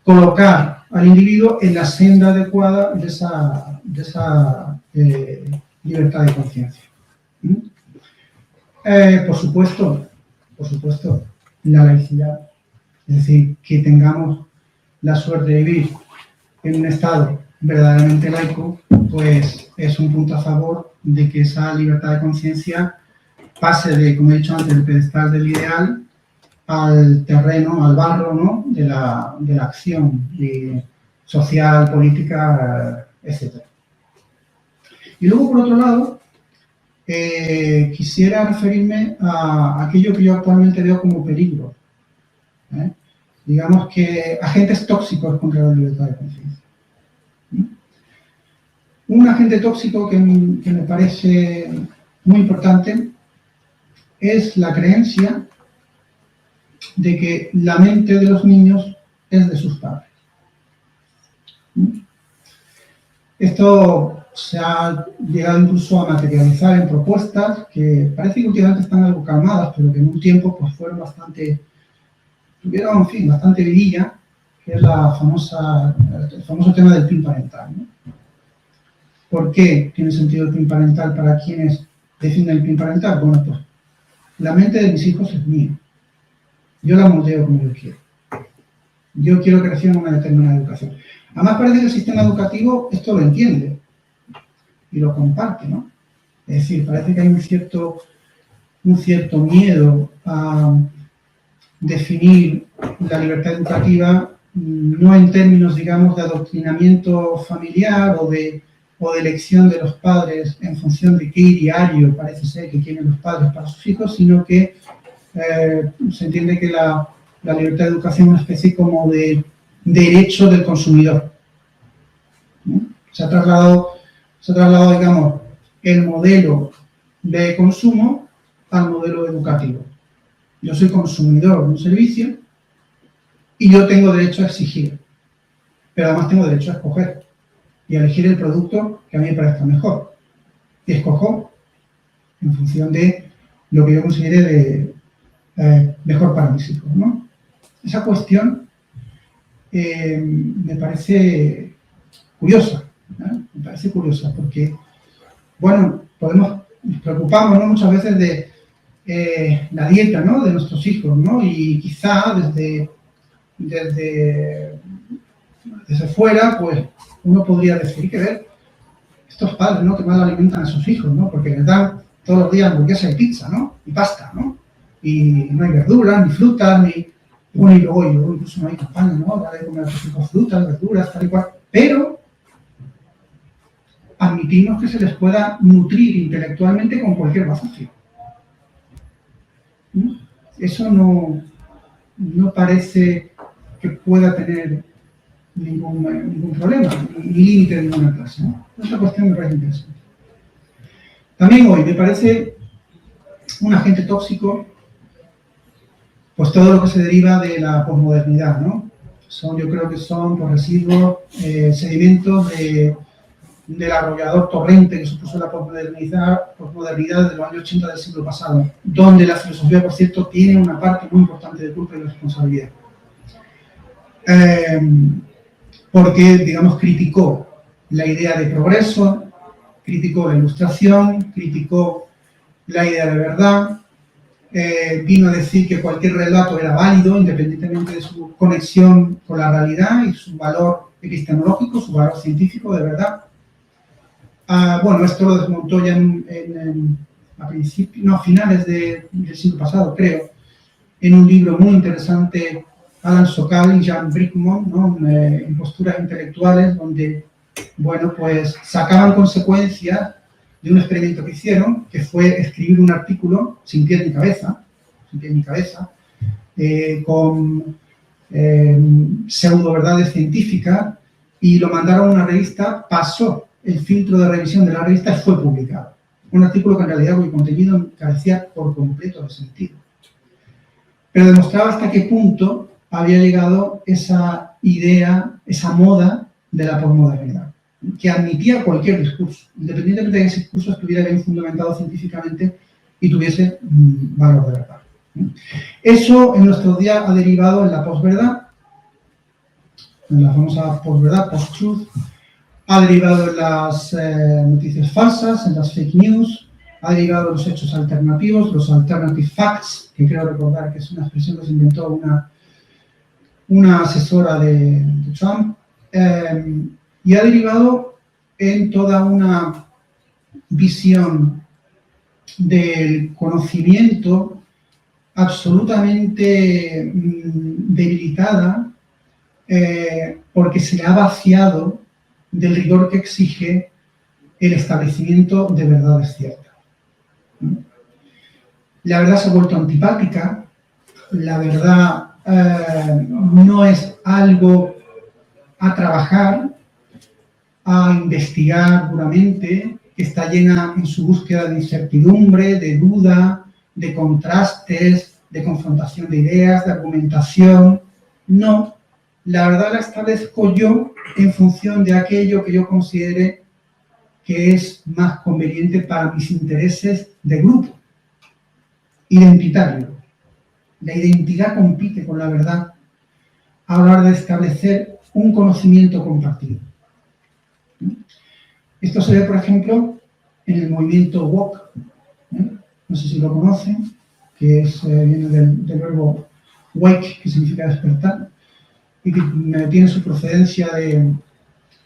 colocar al individuo en la senda adecuada de esa libertad de conciencia. Por supuesto, la laicidad, es decir, que tengamos la suerte de vivir en un Estado verdaderamente laico, pues es un punto a favor de que esa libertad de conciencia pase de, como he dicho antes, el pedestal del ideal al terreno, al barro, ¿no?, de la acción social, política, etc. Y luego, por otro lado, quisiera referirme a aquello que yo actualmente veo como peligro. Digamos que agentes tóxicos contra la libertad de conciencia. Un agente tóxico que me parece muy importante es la creencia de que la mente de los niños es de sus padres. Esto se ha llegado incluso a materializar en propuestas que parece que últimamente están algo calmadas, pero que en un tiempo pues tuvieron bastante vidilla, que es el famoso tema del PIN parental, ¿no? ¿Por qué tiene sentido el PIN parental para quienes defienden el PIN parental? Bueno, pues la mente de mis hijos es mía. Yo la moldeo como yo quiero. Yo quiero que reciban una determinada educación. Además, parece que el sistema educativo esto lo entiende y lo comparte, ¿no? Es decir, parece que hay un cierto miedo a definir la libertad educativa no en términos, digamos, de adoctrinamiento familiar o de elección de los padres en función de qué diario parece ser que quieren los padres para sus hijos, sino que se entiende que la libertad de educación es una especie como de derecho del consumidor, ¿no? Se ha trasladado, digamos, el modelo de consumo al modelo educativo. Yo soy consumidor de un servicio y yo tengo derecho a exigir, pero además tengo derecho a escoger y a elegir el producto que a mí me parezca mejor. Y escojo en función de lo que yo considere mejor para mis hijos, ¿no? Esa cuestión me parece curiosa, me parece curiosa porque, bueno, nos preocupamos, ¿no?, muchas veces de la dieta, ¿no?, de nuestros hijos, ¿no? Y quizá desde fuera, pues uno podría decir que ver estos padres, ¿no?, que mal alimentan a sus hijos, ¿no?, porque les dan todos los días hamburguesa y pizza, ¿no?, y pasta, ¿no?, y no hay verduras, ni frutas, y luego incluso no hay campaña, ¿no?, dale de comer a tus hijos frutas, verduras, tal y cual, pero admitimos que se les pueda nutrir intelectualmente con cualquier bazofio. Eso no parece que pueda tener ningún problema, ni límite de ninguna clase, ¿no? Esa cuestión me parece interesante. También hoy me parece un agente tóxico, pues todo lo que se deriva de la posmodernidad, ¿no? Yo creo que son pues, residuos, sedimentos del arrollador torrente que supuso la posmodernidad de los años 80 del siglo pasado, donde la filosofía, por cierto, tiene una parte muy importante de culpa y de responsabilidad. Porque, digamos, criticó la idea de progreso, criticó la ilustración, criticó la idea de verdad, vino a decir que cualquier relato era válido independientemente de su conexión con la realidad y su valor epistemológico, su valor científico de verdad. Bueno, esto lo desmontó ya a finales del siglo pasado, creo, en un libro muy interesante, Alan Sokal y Jan Brickman, ¿no? En Posturas Intelectuales, donde, bueno, pues sacaban consecuencias de un experimento que hicieron, que fue escribir un artículo sin pie ni cabeza, con pseudo-verdades científicas, y lo mandaron a una revista, pasó el filtro de revisión de la revista y fue publicado. Un artículo que en realidad cuyo contenido carecía por completo de sentido. Pero demostraba hasta qué punto había llegado esa idea, esa moda de la posmodernidad, que admitía cualquier discurso, independientemente de que ese discurso estuviera bien fundamentado científicamente y tuviese valor de verdad. Eso en nuestros días ha derivado en la posverdad, en la famosa posverdad, post-truth, ha derivado en las noticias falsas, en las fake news, ha derivado en los hechos alternativos, los alternative facts, que creo recordar que es una expresión que se inventó una asesora de Trump, y ha derivado en toda una visión del conocimiento absolutamente debilitada, porque se le ha vaciado del rigor que exige el establecimiento de verdades ciertas. La verdad se ha vuelto antipática, la verdad no es algo a trabajar, a investigar duramente, que está llena en su búsqueda de incertidumbre, de duda, de contrastes, de confrontación de ideas, de argumentación. No, la verdad la establezco yo en función de aquello que yo considere que es más conveniente para mis intereses de grupo, identitario. La identidad compite con la verdad a la hora de establecer un conocimiento compartido. Esto se ve, por ejemplo, en el movimiento woke, no sé si lo conocen, que viene del verbo wake, que significa despertar, y que tiene su procedencia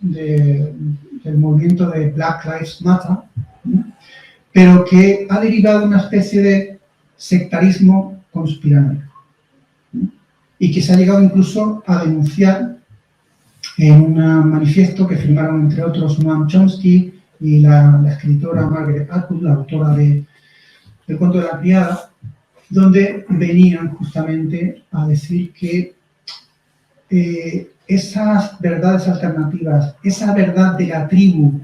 del movimiento de Black Lives Matter, pero que ha derivado una especie de sectarismo conspiranoico, y que se ha llegado incluso a denunciar en un manifiesto que firmaron, entre otros, Noam Chomsky y la escritora Margaret Atwood, la autora del cuento de la criada, donde venían justamente a decir que esas verdades alternativas, esa verdad de la tribu,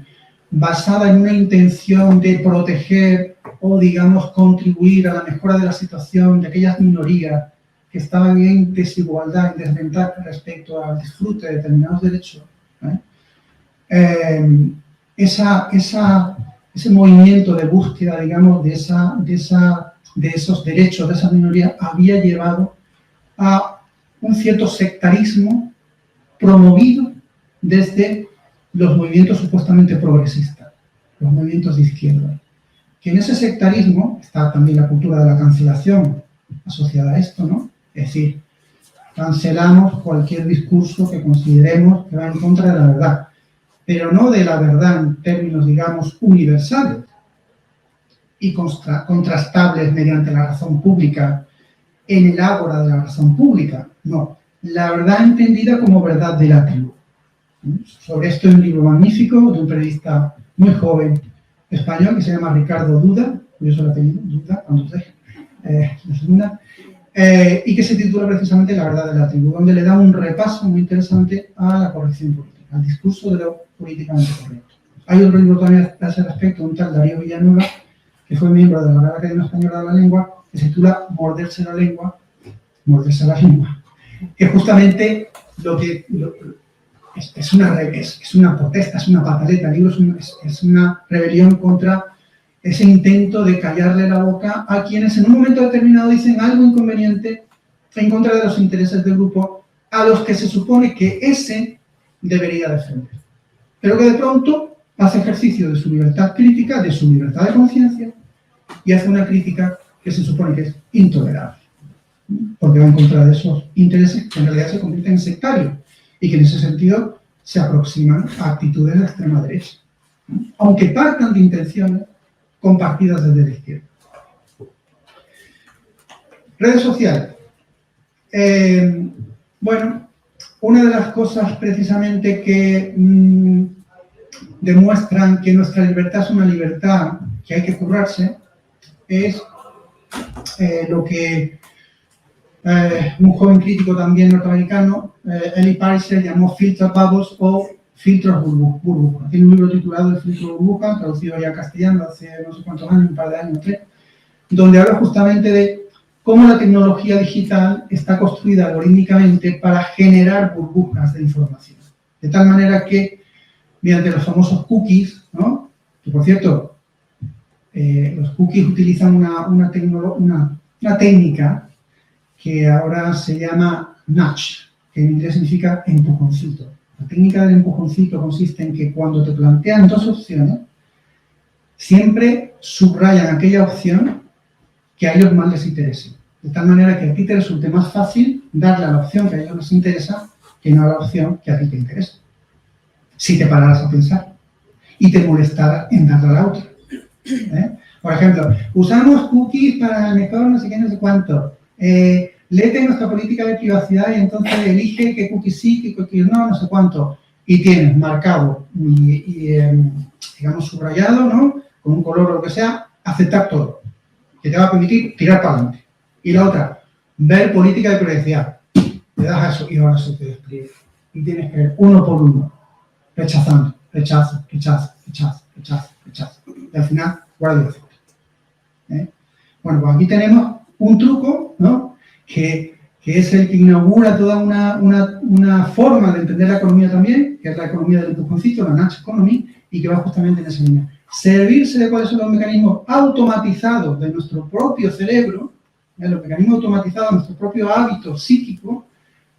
basada en una intención de proteger o, digamos, contribuir a la mejora de la situación de aquellas minorías que estaban en desigualdad, en desventaja respecto al disfrute de determinados derechos, ese movimiento de búsqueda, digamos, de esos derechos de esa minoría había llevado a un cierto sectarismo promovido desde los movimientos supuestamente progresistas, los movimientos de izquierda. Que en ese sectarismo está también la cultura de la cancelación asociada a esto, ¿no? Es decir, cancelamos cualquier discurso que consideremos que va en contra de la verdad, pero no de la verdad en términos, digamos, universales y contrastables mediante la razón pública en el ágora de la razón pública, no. La verdad entendida como verdad de la tribu. Sobre esto hay un libro magnífico de un periodista muy joven español que se llama Ricardo Duda, curioso el apellido, Duda, cuando se la segunda, y que se titula precisamente La verdad de la tribu, donde le da un repaso muy interesante a la corrección política, al discurso de lo políticamente correcto. Hay otro libro también a ese respecto, un tal Darío Villanueva, que fue miembro de la Real Academia Española de la Lengua, que se titula Morderse la lengua, que justamente es una protesta, es una pataleta, el libro es una rebelión contra ese intento de callarle la boca a quienes en un momento determinado dicen algo inconveniente en contra de los intereses del grupo a los que se supone que ese debería defender. Pero que de pronto hace ejercicio de su libertad crítica, de su libertad de conciencia, y hace una crítica que se supone que es intolerable, porque va en contra de esos intereses que en realidad se convierten en sectarios y que en ese sentido se aproximan a actitudes de extrema derecha, aunque partan de intenciones compartidas desde la izquierda. Redes sociales. Bueno, una de las cosas precisamente que demuestran que nuestra libertad es una libertad que hay que currarse es lo que un joven crítico también norteamericano, Eli Pariser, llamó filter bubbles o filtros burbujas. Tiene un libro titulado El filtro burbuja, traducido ya al castellano hace no sé cuántos años, un par de años, 3, donde habla justamente de cómo la tecnología digital está construida algorítmicamente para generar burbujas de información. De tal manera que, mediante los famosos cookies, ¿no? Que por cierto, los cookies utilizan una técnica que ahora se llama nudge, que en inglés significa empujoncito. La técnica del empujoncito consiste en que cuando te plantean dos opciones, siempre subrayan aquella opción que a ellos más les interese. De tal manera que a ti te resulte más fácil darle a la opción que a ellos les interesa que no a la opción que a ti te interesa. Si te pararas a pensar y te molestaras en darle a la otra. Por ejemplo, usamos cookies para el mejor no sé qué, no sé cuánto. Léete nuestra política de privacidad y entonces elige qué cookies sí, qué cookies no, no sé cuánto. Y tienes marcado y digamos, subrayado, ¿no? Con un color o lo que sea, aceptar todo. Que te va a permitir tirar para adelante. Y la otra, ver política de privacidad. Le das a eso y ahora se te despliega. Y tienes que ver uno por uno, rechazando, rechazo, rechazo, rechazo, rechazo, rechazo. Y al final, guarda y acepta. Bueno, pues aquí tenemos un truco, ¿no? Que es el que inaugura toda una forma de entender la economía también, que es la economía del empujoncito, la nudge economy, y que va justamente en esa línea. Servirse de cuáles son los mecanismos automatizados de nuestro propio cerebro, los mecanismos automatizados de nuestro propio hábito psíquico,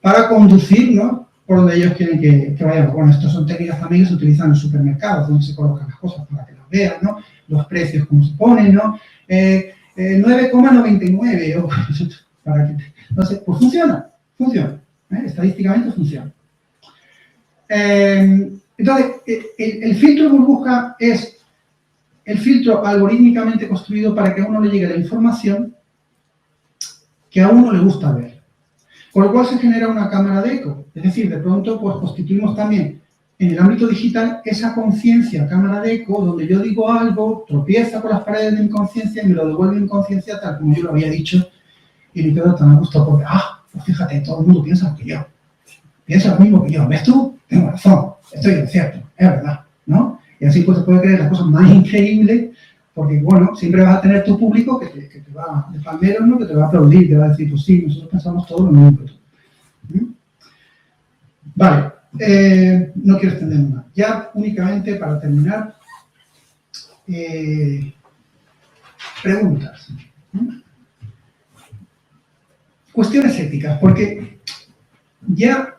para conducirnos por donde ellos quieren que vayamos. Bueno, estas son técnicas también que se utilizan en los supermercados, donde se colocan las cosas para que las vean, ¿no? Los precios, cómo se ponen, ¿no? 9,99, para que, no sé, pues funciona, estadísticamente funciona. Entonces, el filtro burbuja es el filtro algorítmicamente construido para que a uno le llegue la información que a uno le gusta ver. Con lo cual se genera una cámara de eco. Es decir, de pronto pues constituimos también en el ámbito digital esa conciencia, cámara de eco, donde yo digo algo, tropieza con las paredes de mi conciencia y me lo devuelve mi conciencia tal como yo lo había dicho y me quedo tan a gusto porque, pues fíjate, todo el mundo piensa que yo. Piensa lo mismo que yo. ¿Ves tú? Tengo razón. Estoy en cierto. Es verdad, ¿no? Y así pues te puedes creer las cosas más increíbles porque, bueno, siempre vas a tener tu público que te va, de palmeros, ¿no? Que te va a aplaudir, te va a decir, pues sí, nosotros pensamos todo lo mismo que tú. Vale, no quiero extenderme más. Ya únicamente para terminar, preguntas. Cuestiones éticas, porque ya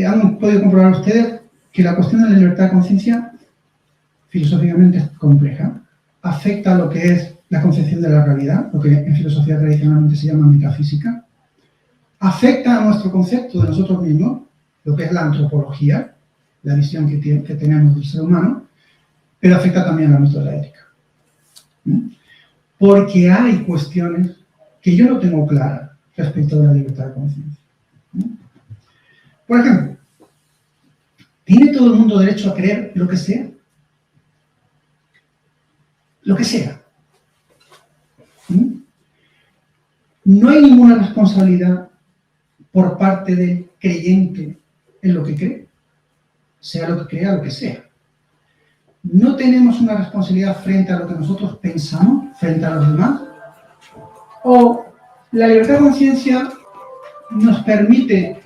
han podido comprobar ustedes que la cuestión de la libertad de conciencia filosóficamente es compleja, afecta a lo que es la concepción de la realidad, lo que en filosofía tradicionalmente se llama metafísica, afecta a nuestro concepto de nosotros mismos, lo que es la antropología, la visión que tenemos del ser humano, pero afecta también al ámbito de la ética. Porque hay cuestiones que yo no tengo claras respecto de la libertad de conciencia. Por ejemplo, ¿tiene todo el mundo derecho a creer lo que sea? Lo que sea. No hay ninguna responsabilidad por parte del creyente en lo que cree, sea lo que crea, lo que sea. No tenemos una responsabilidad frente a lo que nosotros pensamos, frente a los demás, o la libertad de conciencia nos permite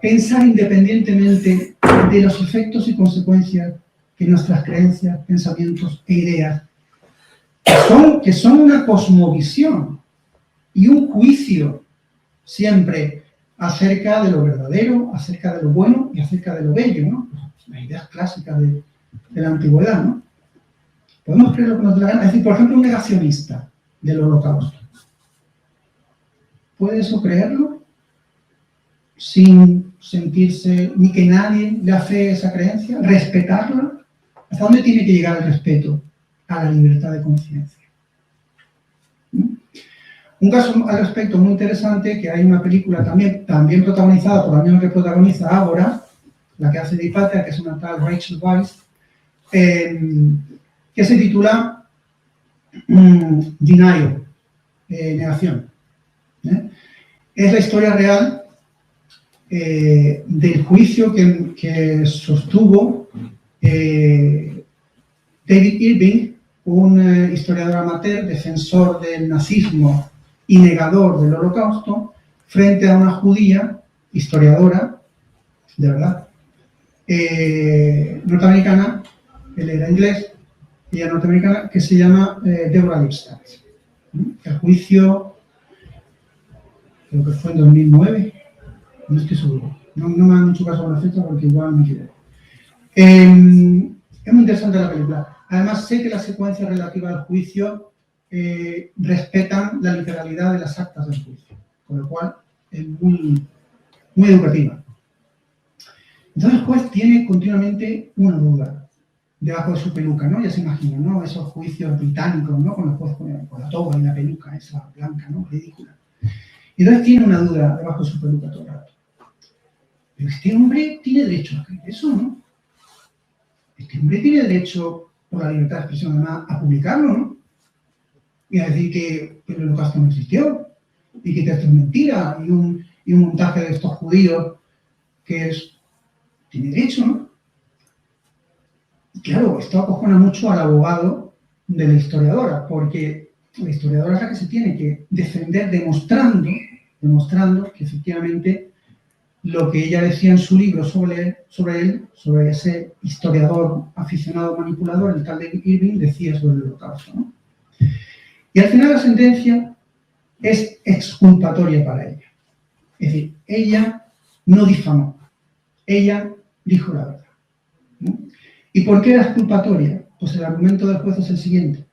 pensar independientemente de los efectos y consecuencias que nuestras creencias, pensamientos e ideas, que son una cosmovisión y un juicio siempre acerca de lo verdadero, acerca de lo bueno y acerca de lo bello, ¿no? Las ideas clásicas de la antigüedad, ¿no? Podemos creer lo que nos dé la gana. Es decir, por ejemplo, un negacionista. del Holocausto. ¿Puede eso creerlo? Sin sentirse, ni que nadie le hace esa creencia, respetarla. ¿Hasta dónde tiene que llegar el respeto a la libertad de conciencia? Un caso al respecto muy interesante, que hay una película también protagonizada por la misma que protagoniza Ágora, la que hace de Hipatia, que es una tal Rachel Weisz, que se titula Denial, negación. Es la historia real del juicio que sostuvo David Irving, un historiador amateur, defensor del nazismo y negador del Holocausto, frente a una judía, historiadora, de verdad, norteamericana, él era inglés, ella norteamericana, que se llama Deborah Lipstadt. El juicio, creo que fue en 2009, no estoy seguro, no me han hecho caso a la fecha porque igual me equivoco. Es muy interesante la película. Además, sé que las secuencias relativas al juicio respetan la literalidad de las actas del juicio, con lo cual es muy, muy educativa. Entonces el juez tiene continuamente una duda debajo de su peluca, ¿no? Ya se imagina, ¿no? Esos juicios británicos, ¿no? Con el juez con la toga y la peluca esa blanca, ¿no? Ridícula. Y entonces tiene una duda debajo de su peluca todo el rato. Pero este hombre tiene derecho a creer eso, ¿no? Este hombre tiene derecho, por la libertad de expresión además, a publicarlo, ¿no? Y a decir que el Holocausto no existió, y que esto es mentira, y un montaje de estos judíos que tiene derecho, ¿no? Y claro, esto acojona mucho al abogado de la historiadora, porque la historiadora es la que se tiene que defender demostrando que efectivamente lo que ella decía en su libro sobre ese historiador aficionado manipulador, el tal David Irving, decía sobre el Holocausto, ¿no? Y al final la sentencia es exculpatoria para ella. Es decir, ella no difamó, ella dijo la verdad, ¿no? ¿Y por qué era exculpatoria? Pues el argumento del juez es el siguiente.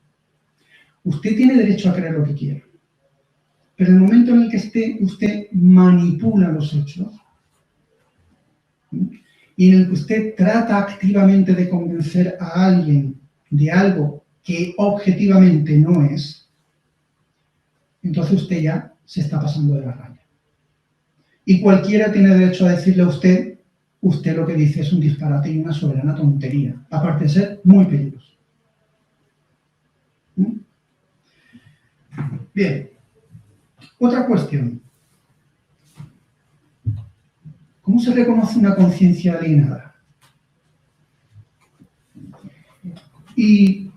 Usted tiene derecho a creer lo que quiera, pero en el momento en el que usted manipula los hechos, ¿no? Y en el que usted trata activamente de convencer a alguien de algo que objetivamente no es, entonces usted ya se está pasando de la raya. Y cualquiera tiene derecho a decirle a usted lo que dice es un disparate y una soberana tontería, aparte de ser muy peligroso. Bien, otra cuestión. ¿Cómo se reconoce una conciencia alienada? Y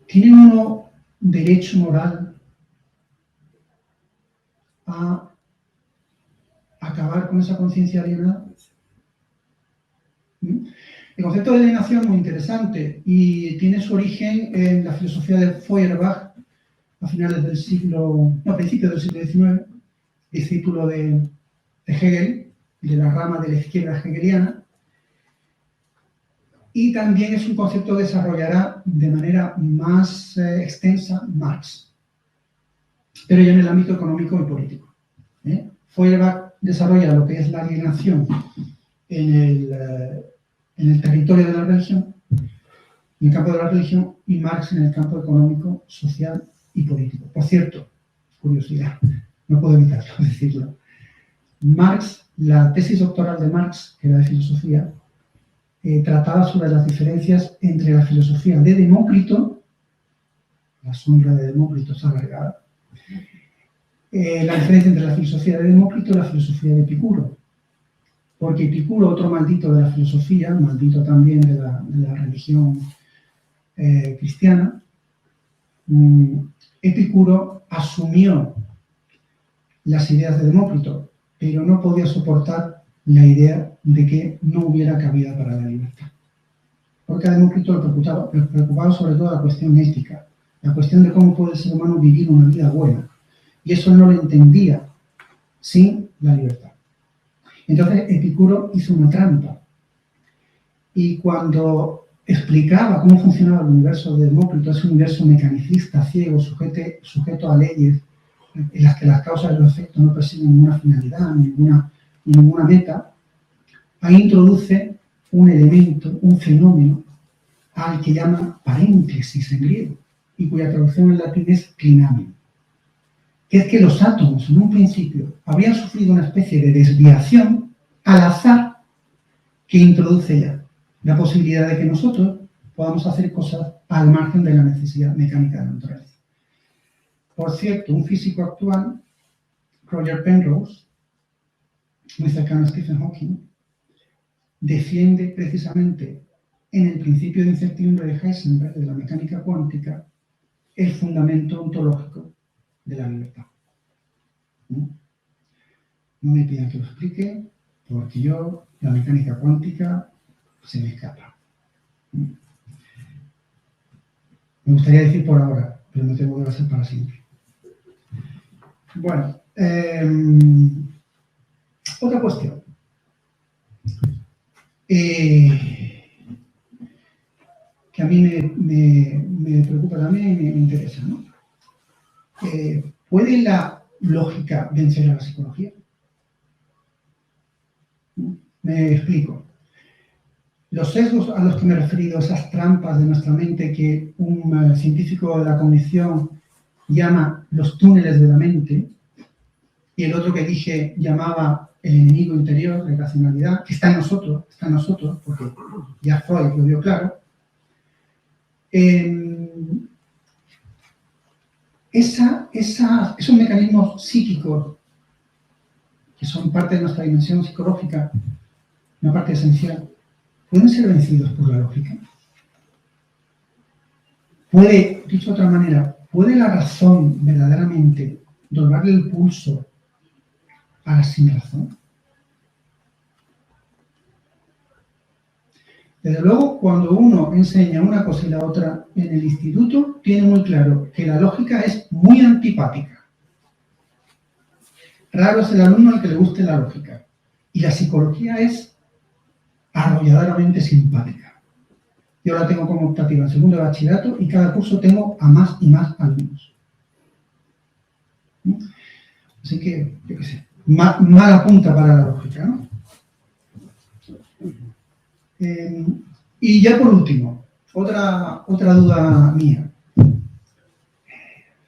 ¿tiene uno derecho moral a acabar con esa conciencia alienada? El concepto de alienación es muy interesante y tiene su origen en la filosofía de Feuerbach a principios del siglo XIX, discípulo de Hegel, de la rama de la izquierda hegeliana, y también es un concepto que desarrollará de manera más extensa Marx, pero ya en el ámbito económico y político. Feuerbach desarrolla lo que es la alienación en el territorio de la religión, en el campo de la religión, y Marx en el campo económico, social y político. Por cierto, curiosidad, no puedo evitarlo decirlo. Marx, la tesis doctoral de Marx, que era de filosofía, trataba sobre las diferencias entre la filosofía de Demócrito, la sombra de Demócrito está alargada, la diferencia entre la filosofía de Demócrito y la filosofía de Epicuro. Porque Epicuro, otro maldito de la filosofía, maldito también de la religión cristiana, Epicuro asumió las ideas de Demócrito, pero no podía soportar la idea de que no hubiera cabida para la libertad. Porque a Demócrito le preocupaba sobre todo la cuestión ética, la cuestión de cómo puede el ser humano vivir una vida buena. Y eso no lo entendía sin la libertad. Entonces Epicuro hizo una trampa. Y cuando explicaba cómo funcionaba el universo de Demócrito, ese universo mecanicista, ciego, sujeto a leyes en las que las causas y los efectos no persiguen ninguna finalidad, ninguna meta, ahí introduce un elemento, un fenómeno, al que llama paréntesis en griego, y cuya traducción en latín es clinamen, que es que los átomos en un principio habrían sufrido una especie de desviación al azar que introduce ya la posibilidad de que nosotros podamos hacer cosas al margen de la necesidad mecánica de la naturaleza. Por cierto, un físico actual, Roger Penrose, muy cercano a Stephen Hawking, defiende precisamente en el principio de incertidumbre de Heisenberg, de la mecánica cuántica, el fundamento ontológico de la libertad. No me pidan que lo explique, porque yo, la mecánica cuántica, se me escapa. Me gustaría decir por ahora, pero no tengo que ser para siempre. Bueno, otra cuestión. Que a mí me preocupa también y me interesa, ¿no? ¿Puede la lógica vencer a la psicología? Me explico. Los sesgos a los que me he referido, esas trampas de nuestra mente que un científico de la cognición llama los túneles de la mente, y el otro que dije llamaba el enemigo interior, la irracionalidad, que está en nosotros, porque ya Freud lo vio claro. Esos mecanismos psíquicos, que son parte de nuestra dimensión psicológica, una parte esencial, ¿pueden ser vencidos por la lógica? Dicho de otra manera, ¿puede la razón verdaderamente doblarle el pulso a la sinrazón? Desde luego, cuando uno enseña una cosa y la otra en el instituto, tiene muy claro que la lógica es muy antipática. Raro es el alumno al que le guste la lógica. Y la psicología es arrolladoramente simpática. Yo la tengo como optativa en segundo de bachillerato y cada curso tengo a más y más alumnos. Así que, yo qué sé, mala punta para la lógica, ¿no? Y ya por último, otra duda mía.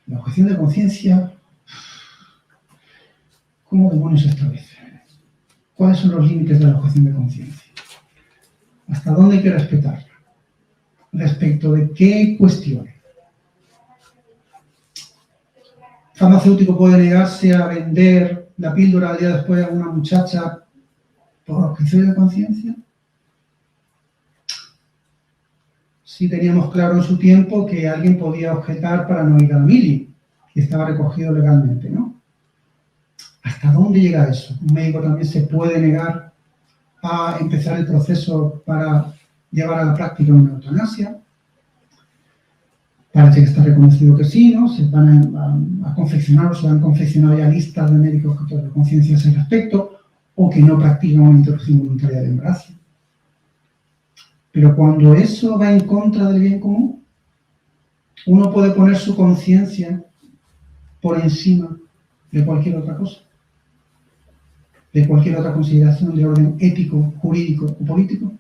La objeción de conciencia, ¿cómo demonios se establece? ¿Cuáles son los límites de la objeción de conciencia? ¿Hasta dónde hay que respetarla? ¿Respecto de qué cuestiones? ¿El farmacéutico puede negarse a vender la píldora al día después a una muchacha por objeción de conciencia? Sí teníamos claro en su tiempo que alguien podía objetar para no ir a la mili, y estaba recogido legalmente, ¿no? ¿Hasta dónde llega eso? Un médico también se puede negar a empezar el proceso para llevar a la práctica una eutanasia. Parece que está reconocido que sí, ¿no? Se van a confeccionar o se han confeccionado ya listas de médicos que tienen conciencia a ese respecto o que no practican una interrupción voluntaria del embarazo. Pero cuando eso va en contra del bien común, uno puede poner su conciencia por encima de cualquier otra cosa, de cualquier otra consideración de orden ético, jurídico o político.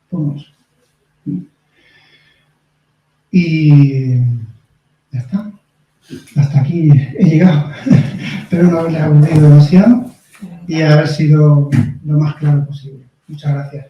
Pues no. Y ya está. Hasta aquí he llegado. Espero no haberle aburrido demasiado y haber sido lo más claro posible. Muchas gracias.